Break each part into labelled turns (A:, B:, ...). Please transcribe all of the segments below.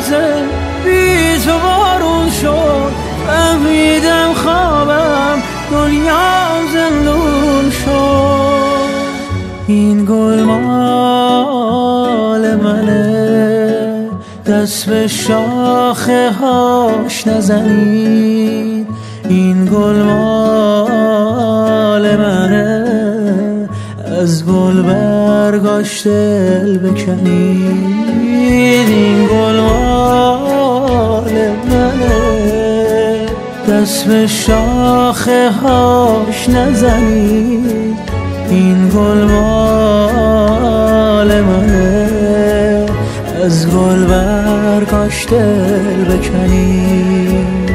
A: لحظه بی تو بارون شد، فهمیدم خوابم دنیام زندون شد. این گل مال منه، دست به شاخه هاش نزنید. این گل مال منه، از گل برگاش دل بکنید. این گل مال منه، دست به شاخه هاش نزنید. این گل مال منه، از گل برگاش دل بکنید.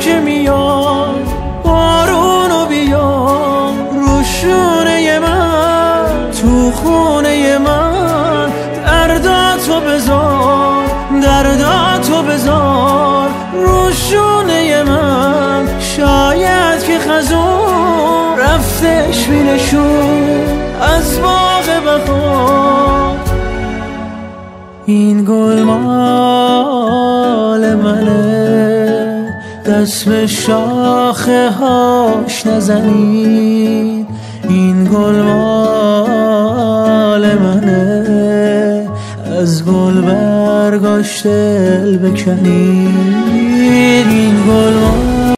A: که میاد بارونو بیاد رو شونه من، تو خونه من. درداتو بذار، درداتو بذار رو شونه من. شاید که خزون رفتش بینشون از باغ بهار. این گل مال منه، دست به شاخه هاش نزنید. این گل مال منه، از گل برگاش دل بکنید.